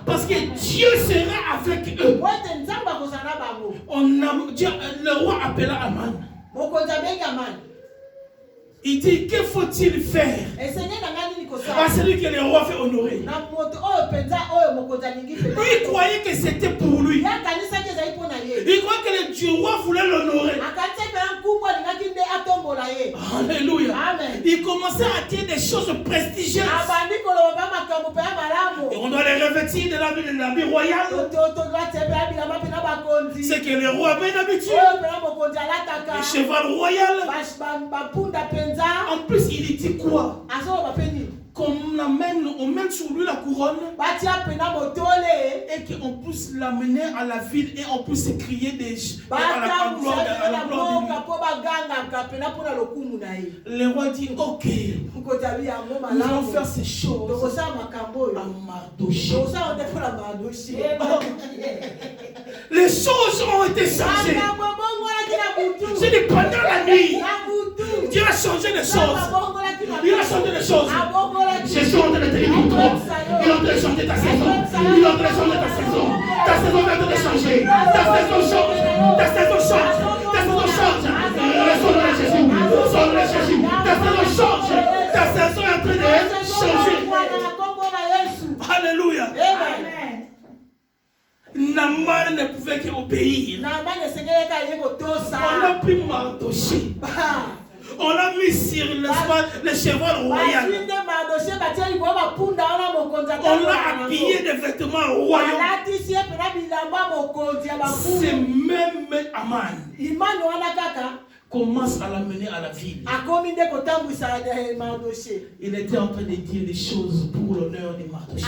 Parce que Dieu sera avec eux. Le roi appela Aman. Il dit, que faut-il faire à celui que le roi fait honorer? Lui, il croyait que c'était pour lui. Il croyait que le roi voulait l'honorer. Alléluia. Il commençait à dire des choses prestigieuses. Et on doit les revêtir de l'habit royal. C'est que le roi avait d'habitude. Le cheval royal. En plus, il dit quoi? On mène sur lui la couronne et qu'on puisse l'amener à la ville et on puisse crier à la gloire de lui. Le roi dit ok, nous allons faire ces choses à Mardochée. Les choses ont été changées. Je dis pendant la nuit, Dieu a changé les choses. Il a changé les choses. Jésus est en train de te dire pour toi. Il est en train de changer ta saison. Il est en train de changer ta saison. Ta saison est en train de changer. Ta saison change. Ta saison change. Ta saison change. Sonne le Jésus. Sonne le Jésus. Ta saison change. Ta saison est en train de changer. Alléluia. Amen. Naaman ne pouvait qu'obéir. On a pris Mardochée. On a mis sur le cheval royal. On l'a habillé de vêtements royaux. C'est même Aman commence à l'amener à la ville. Il était en train de dire des choses pour l'honneur de Mardochée.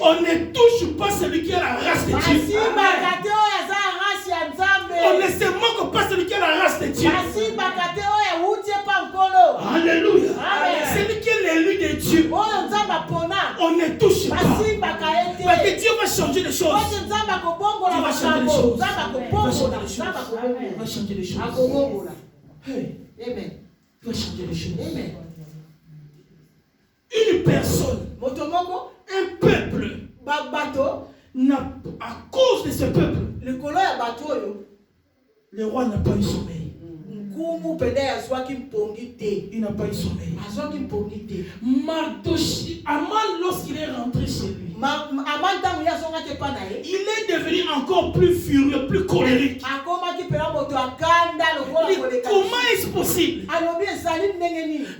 On ne touche pas celui qui a la race de Dieu. On ne se moque pas celui qui a la race de Dieu. Alléluia. Celui qui est l'élu de Dieu, on ne touche pas. Parce que Dieu va changer les choses. Dieu va changer les choses. Il va changer les choses. Hey. Amen. Il va changer les choses. Amen. Une personne, un peuple, à cause de ce peuple, le roi n'a pas eu sommeil. Il n'a pas eu sommeil. Mardochée, Aman, lorsqu'il est rentré chez lui, il est devenu encore plus furieux, plus colérique. Comment est-ce possible?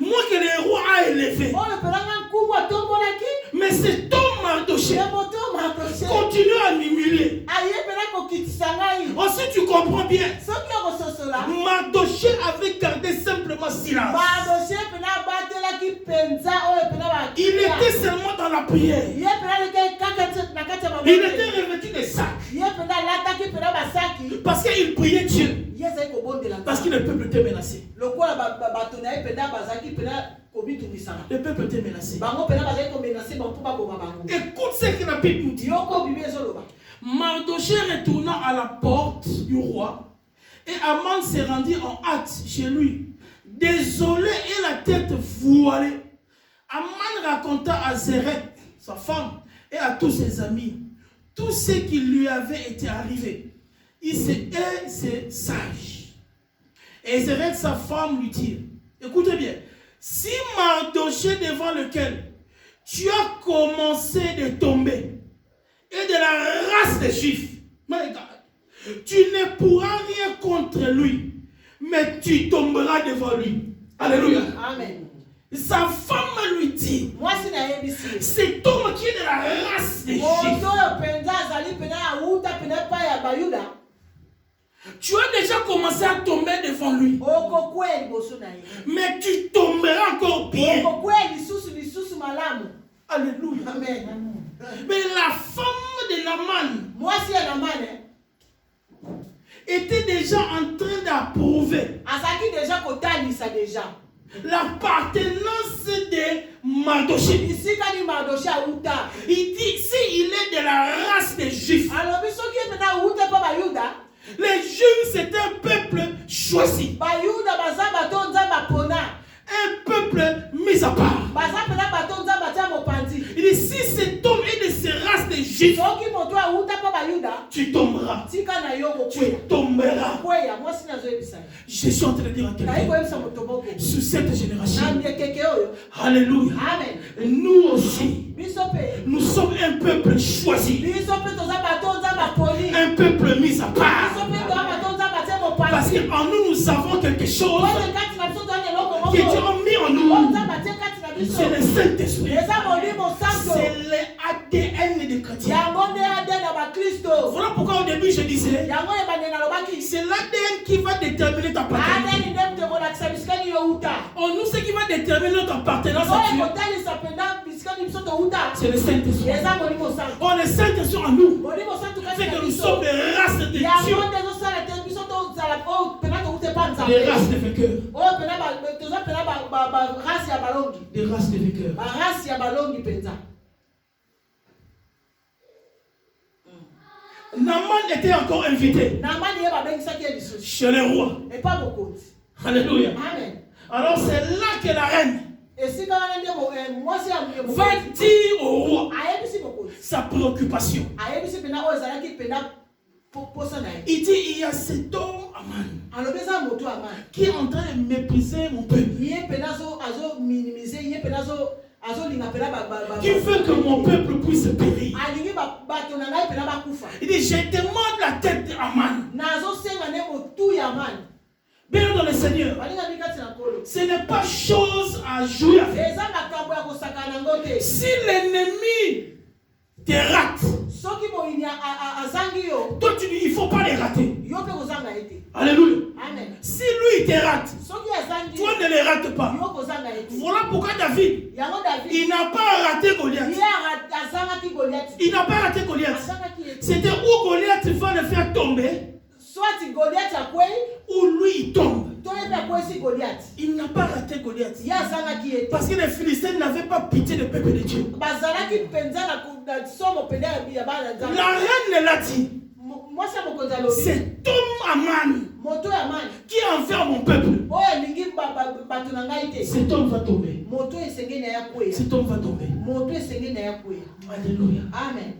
Moi que le roi a élevé, mais cet homme Mardochée continue à m'humilier. Ensuite tu comprends bien, Mardochée avait gardé simplement silence. Il était seulement dans la prière. Il était revêtu de sacs. Parce qu'il priait Dieu. Parce que le peuple était menacé. Le peuple était menacé. Écoute ce que la Bible nous dit. Mardochée retourna à la porte du roi et Aman s'est rendu en hâte chez lui. Désolé et la tête voilée, Aman raconta à Zéreth, sa femme, et à tous ses amis tout ce qui lui avait été arrivé. C'est sage. Et Zéreth, sa femme, lui dit, écoutez bien, si Mardochée devant lequel tu as commencé de tomber et de la race des Juifs, tu ne pourras rien contre lui, mais tu tomberas devant lui. Alléluia. Amen. Sa femme lui dit, cet homme qui est de la race des Juifs, tu as déjà commencé à tomber devant lui, mais tu tomberas encore bien. Alléluia. Amen. Mais la femme de Naaman était déjà en train d'approuver l'appartenance de Mardochée. Il dit, s'il est de la race des Juifs, les Juifs c'est un peuple choisi, un peuple mis à part. Tu tomberas. Tu tomberas. Je suis en train de dire à quelqu'un sur cette génération. Alléluia. Nous aussi, nous sommes un peuple choisi. Un peuple mis à part. Parce qu'en nous, nous avons quelque chose que Dieu a mis en nous. C'est le Saint-Esprit. C'est l'ADN des chrétiens. Voilà pourquoi au début je disais, c'est l'ADN qui va déterminer ta paternité. Nous, ce qui va déterminer notre appartenance à Dieu, c'est le Saint-Esprit. Le Saint-Esprit en nous, c'est que nous sommes des races de Dieu. Des races de vainqueurs. Des races de vainqueurs. Naaman était encore invité chez le roi. Alléluia. Alors c'est là que la reine va dire au roi sa préoccupation. Il dit, il y a cet homme Aman qui est en train de mépriser mon peuple, qui veut que mon peuple puisse périr. Il dit, je demande la tête d'Aman. Bien dans le Seigneur, ce n'est pas chose à jouer avec. Si l'ennemi te rate, toi tu dis il ne faut pas les rater. Alléluia. Amen. Si lui il te rate, toi ne les rate pas. Voilà pourquoi David, il n'a pas raté Goliath. Il n'a pas raté Goliath. C'était où Goliath va le faire tomber, ou lui il tombe. Il n'a pas raté Goliath. Parce que les Philistins n'avaient pas pitié du peuple de Dieu. La reine l'a dit. Cet homme Aman qui envers mon peuple, cet homme va tomber. Cet homme va tomber. Alléluia. Amen.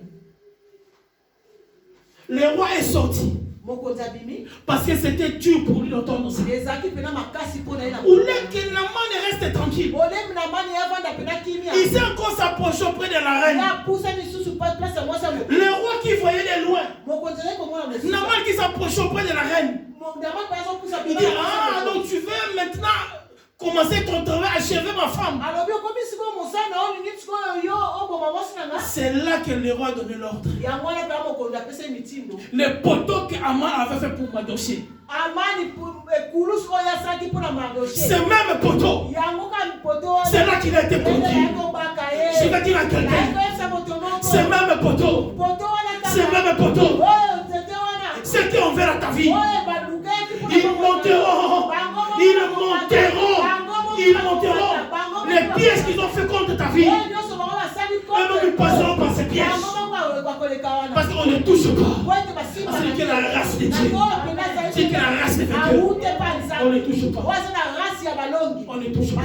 Le roi est sorti. Parce que c'était dur pour lui d'entendre ça. Ou là que Naaman reste tranquille. Il s'est encore s'approché auprès de la reine. Le roi qui voyait de loin, Naaman qui s'approchait auprès de la reine, il dit, ah donc tu veux maintenant commencer ton travail, achever ma femme. C'est là que le roi a donné l'ordre. Le poteau que Aman avait fait pour Mardochée, ce même poteau, c'est là qu'il a été conduit. Je vais dire à quelqu'un, ce même poteau, ceux qui ont ouvert ta vie, ils monteront les pièges qu'ils ont fait contre ta vie. Eux-mêmes, ils passeront par ces pièges. Parce qu'on ne touche pas. C'est que la race de Dieu. C'est que la race de Dieu. On ne touche pas. On ne touche pas.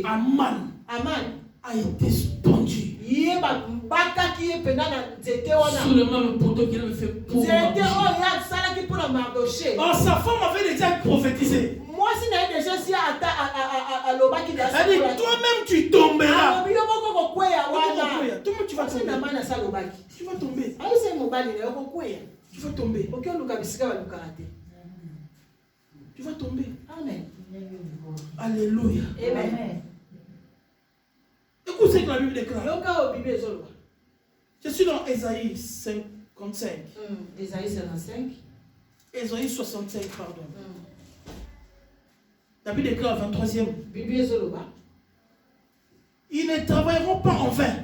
Aman a été pendu sous le même poteau qu'il avait fait pour Mardochée. Or sa femme avait déjà prophétisé. Elle dit, toi-même tu tomberas. Toi-même tu vas tomber. Tu vas tomber. Tu vas tomber. Tu vas tomber. Amen. Alléluia. Amen. Écoute ce que la Bible déclare. Je suis dans Ésaïe 55. Ésaïe 55. Ésaïe 65, pardon. La Bible déclare 23e. Ils ne travailleront pas en vain.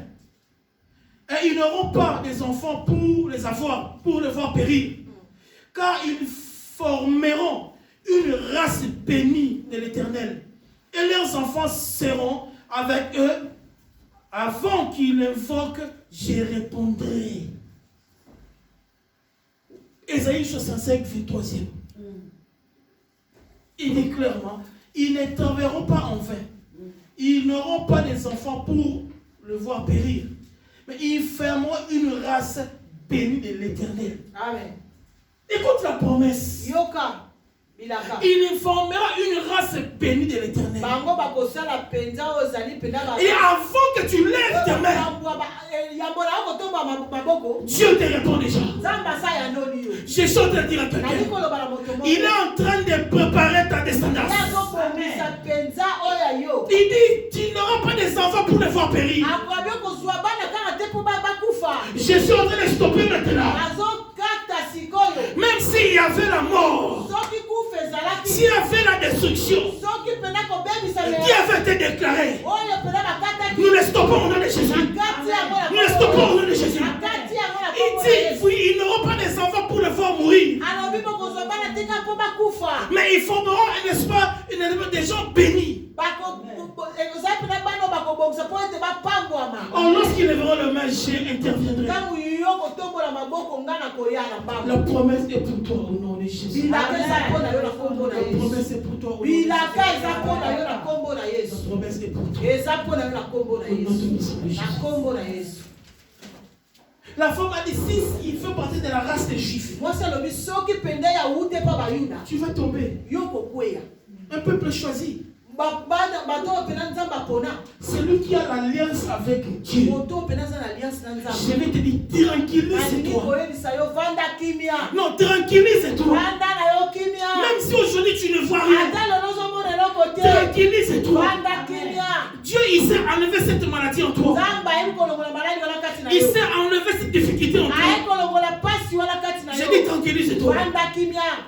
Et ils n'auront pas des enfants pour les avoir, pour les voir périr. Car ils formeront une race bénie de l'Éternel. Et leurs enfants seront avec eux. Avant qu'ils invoquent, je répondrai. Ésaïe 65, 23e. Il dit clairement, ils ne travailleront pas en vain. Ils n'auront pas des enfants pour le voir périr. Mais ils fermeront une race bénie de l'Éternel. Amen. Écoute la promesse. Yoka. Bilaka. Il formera une race bénie de l'Éternel. Bango bakosala penza ozali pena ba. Et avant que tu lèves tes mains, Dieu te répond déjà. Je suis en train de dire à quelqu'un, il est en train de préparer ta descendance. Il dit, tu n'auras pas des enfants pour les voir périr. Je suis en train de stopper maintenant. Même s'il y avait la mort, s'il y avait la destruction, qui avait été déclaré, nous les stoppons au nom de Jésus. Nous les stoppons au nom de Jésus. Il dit, oui, ils n'auront pas des enfants pour les voir mourir. Mais ils formeront, n'est-ce pas, des gens bénis. Oh, lorsqu'ils lèveront le main, j'interviendrai. La promesse est pour toi au nom de Jésus. La promesse est pour toi au nom de Jésus. La promesse est pour toi. Au nom de Jésus. La femme a dit, si il fait partie de la race des Juifs, tu vas tomber. Un peuple choisi. C'est lui qui a l'alliance avec Dieu. Je vais te dire, tranquillise-toi. Non, tranquillise-toi. Même si aujourd'hui tu ne vois rien, tranquillise-toi. Dieu, il sait enlever cette maladie en toi. Il sait enlever cette difficulté en toi. J'ai dit, tranquillise-toi.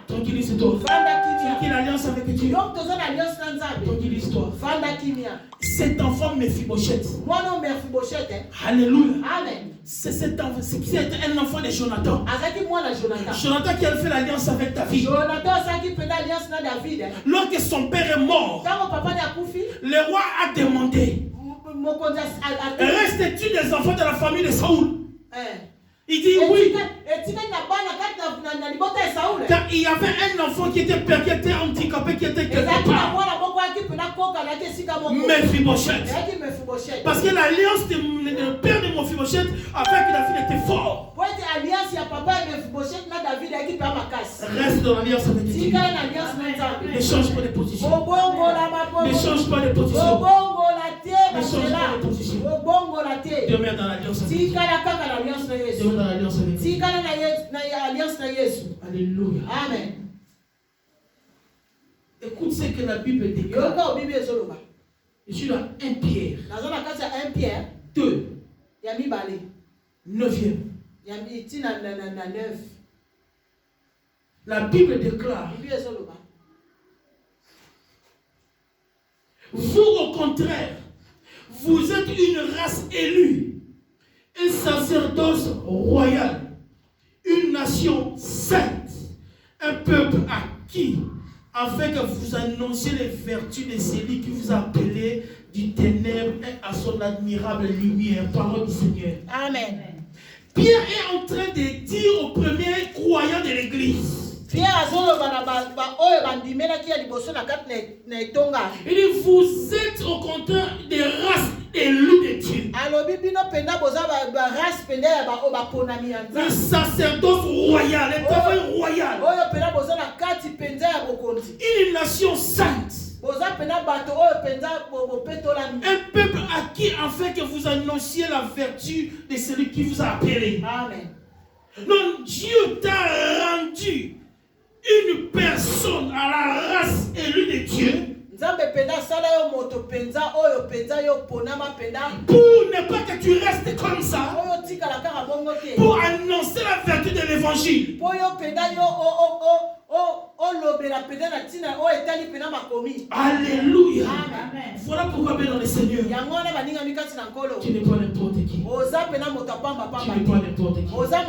Tranquillise-toi. Tu as l'alliance avec Dieu. Tranquillise-toi. Cet enfant Mephibosheth. Alléluia. C'est un enfant de Jonathan. Jonathan qui a fait l'alliance avec David. Lorsque son père est mort, le roi a demandé, restes-tu des enfants de la famille de Saoul? Il dit oui. Car il y avait un enfant qui était handicapé, qui était quelque part. Mephibosheth. Parce que l'alliance du père de Mephibosheth a fait que David était fort. Reste dans l'alliance avec Dieu. Ne change pas de position. Ne change pas de position. Ne change pas de position. Demeure dans l'alliance avec Dieu. Demeure dans l'alliance avec Dieu. Alléluia. Amen. Écoute ce que la Bible déclare. Je suis dans 1 Pierre. 2. 9e. La Bible déclare. Vous, au contraire, vous êtes une race élue, un sacerdoce royal, une nation sainte, un peuple acquis, afin que vous annonciez les vertus de celui qui vous a appelé du ténèbre et à son admirable lumière. Parole du Seigneur. Amen. Pierre est en train de dire aux premiers croyants de l'église. Il dit, vous êtes au contraire des races élues de Dieu. Le sacerdoce royal, le travail royal. Une nation sainte. Un peuple acquis afin que vous annonciez la vertu de celui qui vous a appelé. Amen. Donc Dieu t'a rendu une personne à la race élue de Dieu pour ne pas que tu restes comme ça, pour annoncer la vertu de l'évangile. Alléluia. Amen. Voilà pourquoi bien dans le Seigneur, tu n'es pas n'importe qui. Tu n'es pas n'importe qui. Voilà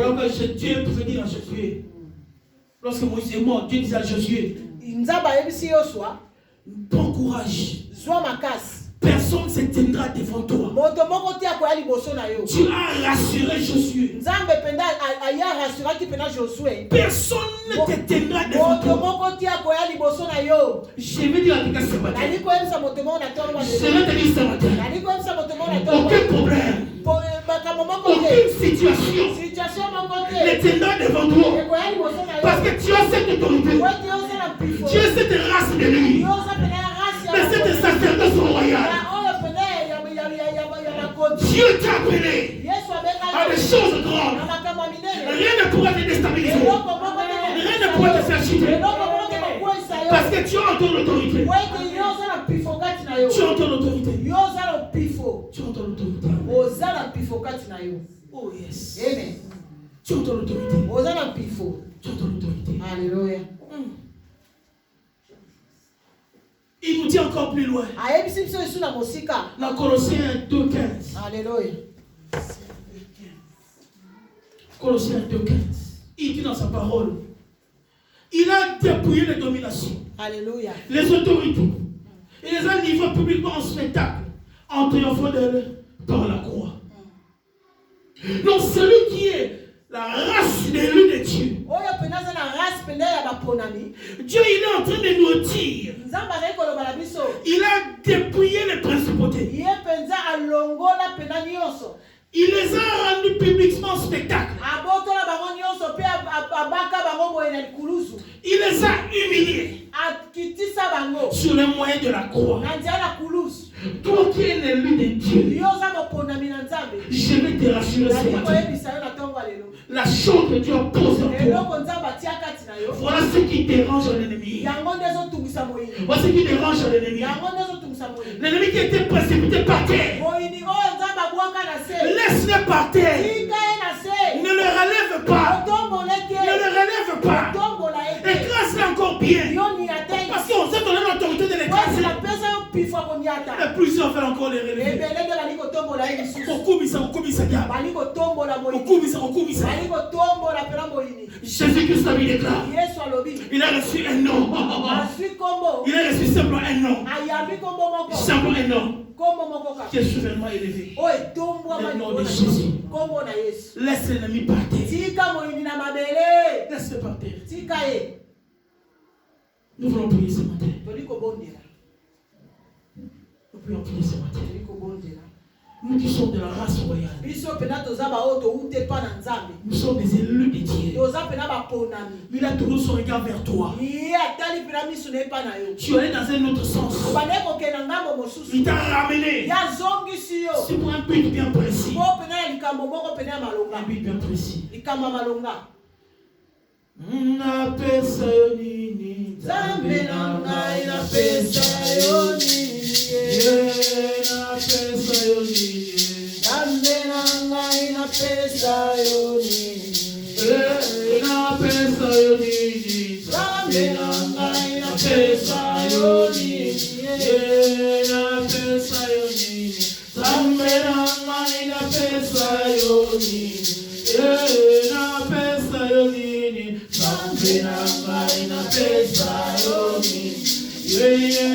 pourquoi Dieu pouvait dire à Josué, lorsque Moïse est mort, Dieu disait à Josué, bon courage. Personne ne se tiendra devant toi. Tu as rassuré Josué. Personne ne te tiendra devant toi. Je vais dire à quelqu'un ce matin. Je vais te dire ce matin. Aucun problème. aucune situation ne tiendra devant toi. Parce que tu as cette autorité. Tu as cette race de lui. Mais cette sacerdoce royale. Dieu t'a appelé à des choses grandes. Rien ne pourra te déstabiliser. Rien ne pourra te faire chuter. Parce que tu as ton autorité. Tu as ton autorité. Tu as ton autorité. Oh yes. Amen. Tu as ton autorité. Tu as ton autorité. Alléluia. Il nous dit encore plus loin. Dans Colossiens 2:15. Alléluia. Colossiens 2:15. Il dit dans sa parole, il a dépouillé les dominations, Alléluia. les autorités. Il les a livrées publiquement en spectacle, en triomphant d'elles par la croix. Donc celui qui est la race de l'une de Dieu, Dieu il est en train de nous dire, il a dépouillé les principautés. Il les a rendus publiquement en spectacle. Il les a humiliés sur les moyens de la croix. Toi qui es l'élu de Dieu, je vais te rassurer ce matin. La chose que Dieu a posée en toi, voilà ce qui dérange l'ennemi. Voilà ce qui dérange l'ennemi. L'ennemi qui était précipité par terre, laisse-le par terre. Ne le relève pas. Ne le relève pas. Écrase-le encore bien. Parce qu'on s'est donné l'autorité de l'écraser. Et plusieurs veulent encore les relever. Jésus-Christ a mis déclare. Il a reçu un nom. Il a reçu simplement un nom. Simplement un nom qui est souverainement élevé. Le nom de Jésus. Laisse l'ennemi partir. Laisse-le partir. Nous voulons prier ce matin. Nous voulons prier ce matin. Nous qui sommes de la race royale. Nous sommes des élus de Dieu. Il a tourné son regard vers toi. Tu es allé dans un autre sens. Il t'a ramené. C'est pour un but bien précis. Un but bien précis. Yeah.